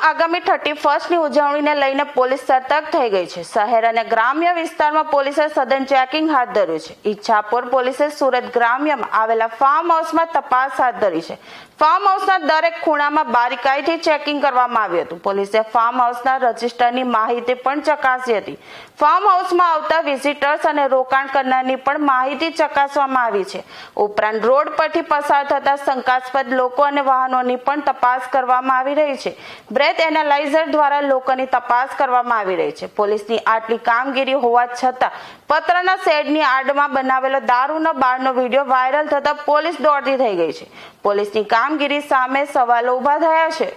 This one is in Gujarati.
આગામી 31st ની ઉજવણીને લઈને પોલીસ સતર્ક થઈ ગઈ છે। શહેર અને ગ્રામ્ય વિસ્તારમાં પોલીસે સઘન ચેકિંગ હાથ ધર્યું છે। ઈચ્છાપુર પોલીસે સુરત ગ્રામ્યમાં આવેલા ફાર્મ હાઉસમાં તપાસ હાથ ધરી છે। ફાર્મ હાઉસના દરેક ખૂણામાં બારીકાઈથી ચેકિંગ કરવામાં આવ્યું હતું। પોલીસે ફાર્મ હાઉસના રજિસ્ટરની માહિતી પણ ચકાસી હતી। ફાર્મ હાઉસમાં આવતા વિઝિટર્સ અને રોકાણ કરનારની પણ માહિતી ચકાસવામાં આવી છે। ઉપરાંત રોડ પરથી પસાર થતા શંકાસ્પદ લોકો અને વાહનોની પણ તપાસ કરવામાં આવી રહી છે। બ્રેથ એનાલાઇઝર દ્વારા લોકોની તપાસ કરવામાં આવી રહી છે। પોલીસની આટલી કામગીરી હોવા છતાં પત્રના શેડની આડમાં બનાવેલો દારૂના બારનો વિડીયો વાયરલ થતા પોલીસ દોડતી થઈ ગઈ છે। પોલીસની કામગીરી સામે સવાલો ઉભા થયા છે।